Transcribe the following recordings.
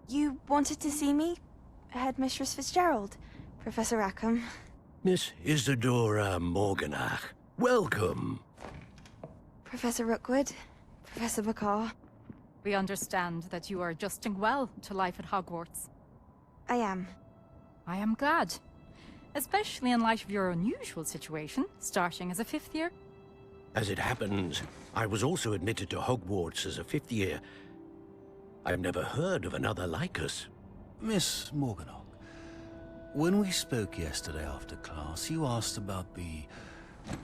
You wanted to see me? Headmistress Fitzgerald, Professor Rackham. Miss Isadora Morganach, welcome. Professor Rookwood, Professor Bakar. We understand that you are adjusting well to life at Hogwarts. I am. I am glad. Especially in light of your unusual situation, starting as a 5th year. As it happens, I was also admitted to Hogwarts as a 5th year. I've never heard of another like us. Miss Morganach, when we spoke yesterday after class, you asked about the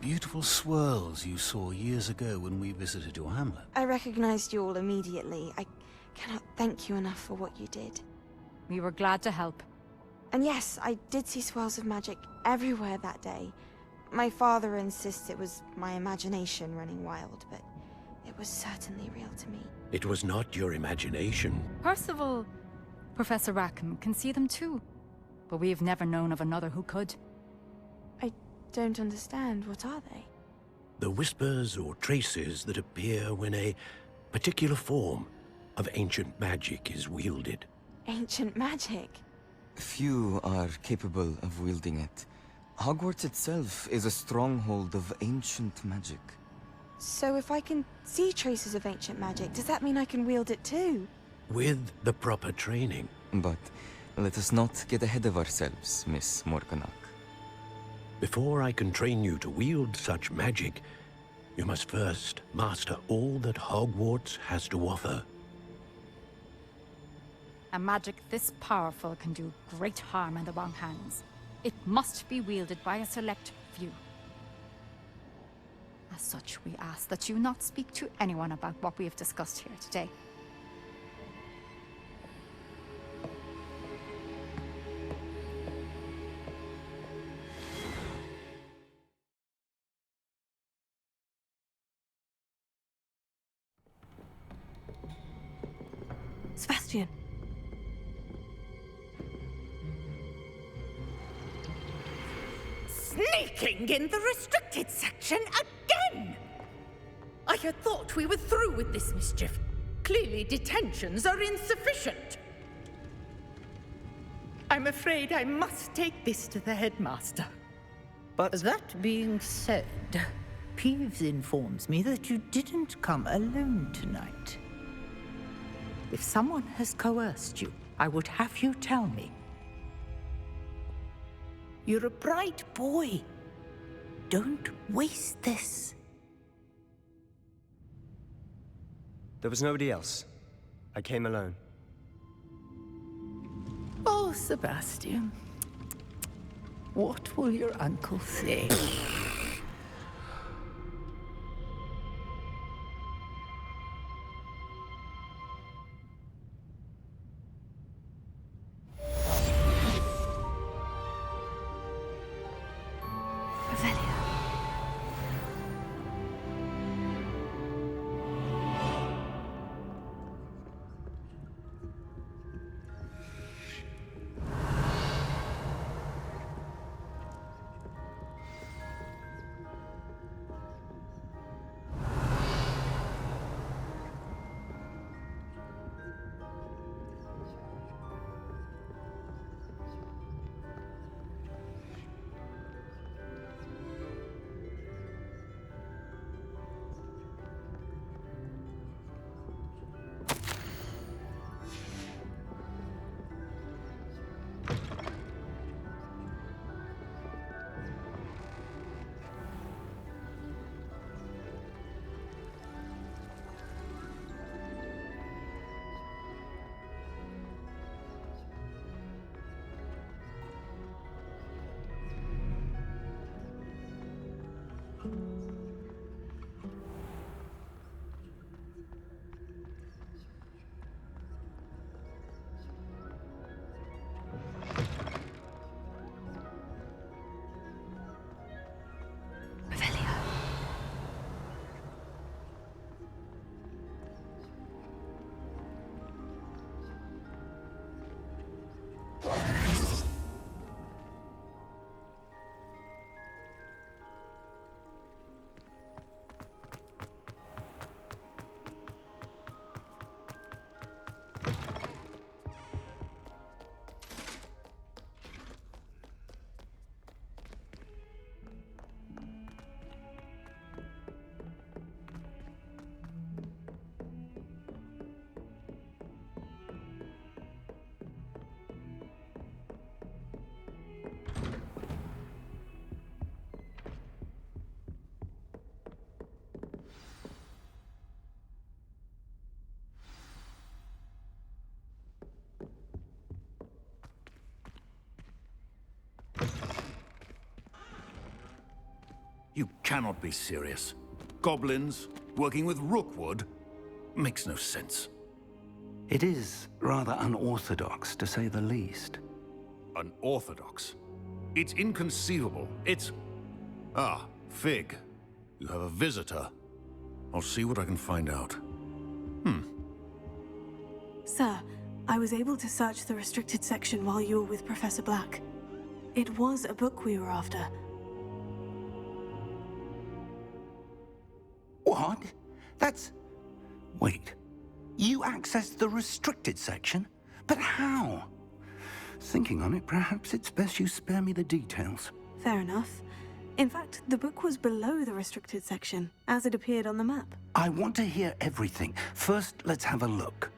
beautiful swirls you saw years ago when we visited your hamlet. I recognized you all immediately. I cannot thank you enough for what you did. We were glad to help. And yes, I did see swirls of magic everywhere that day. My father insists it was my imagination running wild, but it was certainly real to me. It was not your imagination. Percival, Professor Rackham can see them too. But we have never known of another who could. I don't understand. What are they? The whispers or traces that appear when a particular form of ancient magic is wielded. Ancient magic? Few are capable of wielding it. Hogwarts itself is a stronghold of ancient magic. So if I can see traces of ancient magic, does that mean I can wield it too? With the proper training. But let us not get ahead of ourselves, Miss Morganach. Before I can train you to wield such magic, you must first master all that Hogwarts has to offer. A magic this powerful can do great harm in the wrong hands. It must be wielded by a select few. As such, we ask that you not speak to anyone about what we have discussed here today. Sebastian! Sneaking in the restricted section again! I had thought we were through with this mischief. Clearly detentions are insufficient. I'm afraid I must take this to the headmaster. But that being said, Peeves informs me that you didn't come alone tonight. If someone has coerced you, I would have you tell me. You're a bright boy. Don't waste this. There was nobody else. I came alone. Oh, Sebastian. What will your uncle say? You cannot be serious. Goblins working with Rookwood? Makes no sense. It is rather unorthodox, to say the least. Unorthodox? It's inconceivable. It's... Ah, Fig. You have a visitor. I'll see what I can find out. Sir, I was able to search the restricted section while you were with Professor Black. It was a book we were after. What? That's... Wait. You accessed the restricted section? But how? Thinking on it, perhaps it's best you spare me the details. Fair enough. In fact, the book was below the restricted section, as it appeared on the map. I want to hear everything. First, let's have a look.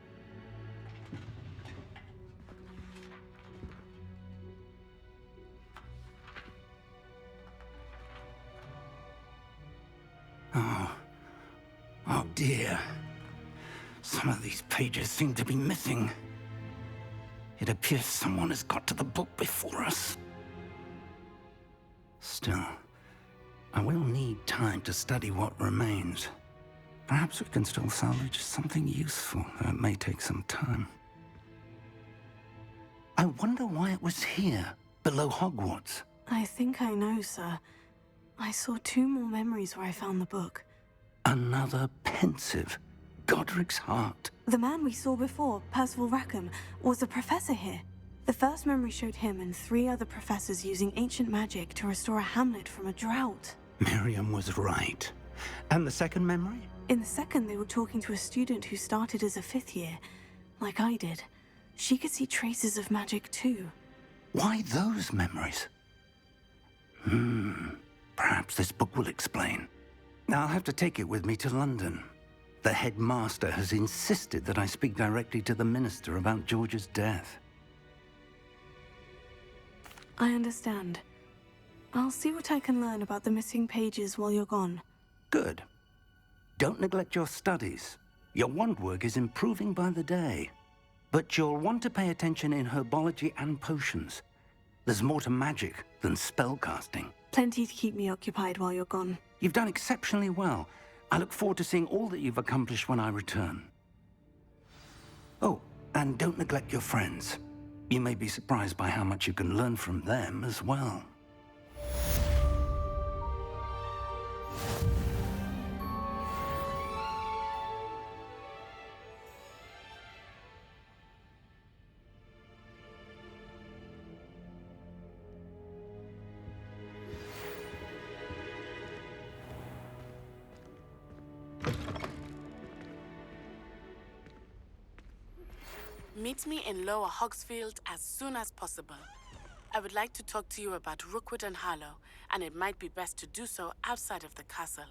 Oh dear. Some of these pages seem to be missing. It appears someone has got to the book before us. Still, I will need time to study what remains. Perhaps we can still salvage something useful, though it may take some time. I wonder why it was here, below Hogwarts. I think I know, sir. I saw 2 more memories where I found the book. Another pensive. Godric's heart. The man we saw before, Percival Rackham, was a professor here. The first memory showed him and 3 other professors using ancient magic to restore a hamlet from a drought. Miriam was right. And the second memory? In the second, they were talking to a student who started as a 5th year, like I did. She could see traces of magic too. Why those memories? Perhaps this book will explain. I'll have to take it with me to London. The headmaster has insisted that I speak directly to the minister about George's death. I understand. I'll see what I can learn about the missing pages while you're gone. Good. Don't neglect your studies. Your wand work is improving by the day. But you'll want to pay attention in herbology and potions. There's more to magic than spellcasting. Plenty to keep me occupied while you're gone. You've done exceptionally well. I look forward to seeing all that you've accomplished when I return. Oh, and don't neglect your friends. You may be surprised by how much you can learn from them as well. Meet me in Lower Hogsfield as soon as possible. I would like to talk to you about Rookwood and Harlow, and it might be best to do so outside of the castle.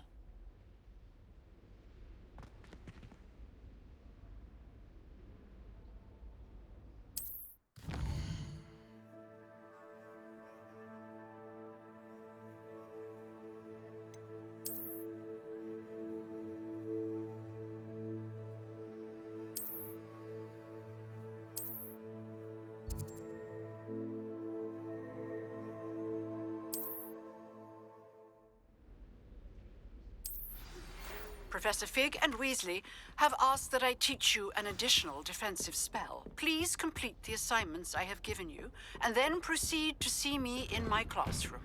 Professor Fig and Weasley have asked that I teach you an additional defensive spell. Please complete the assignments I have given you, and then proceed to see me in my classroom.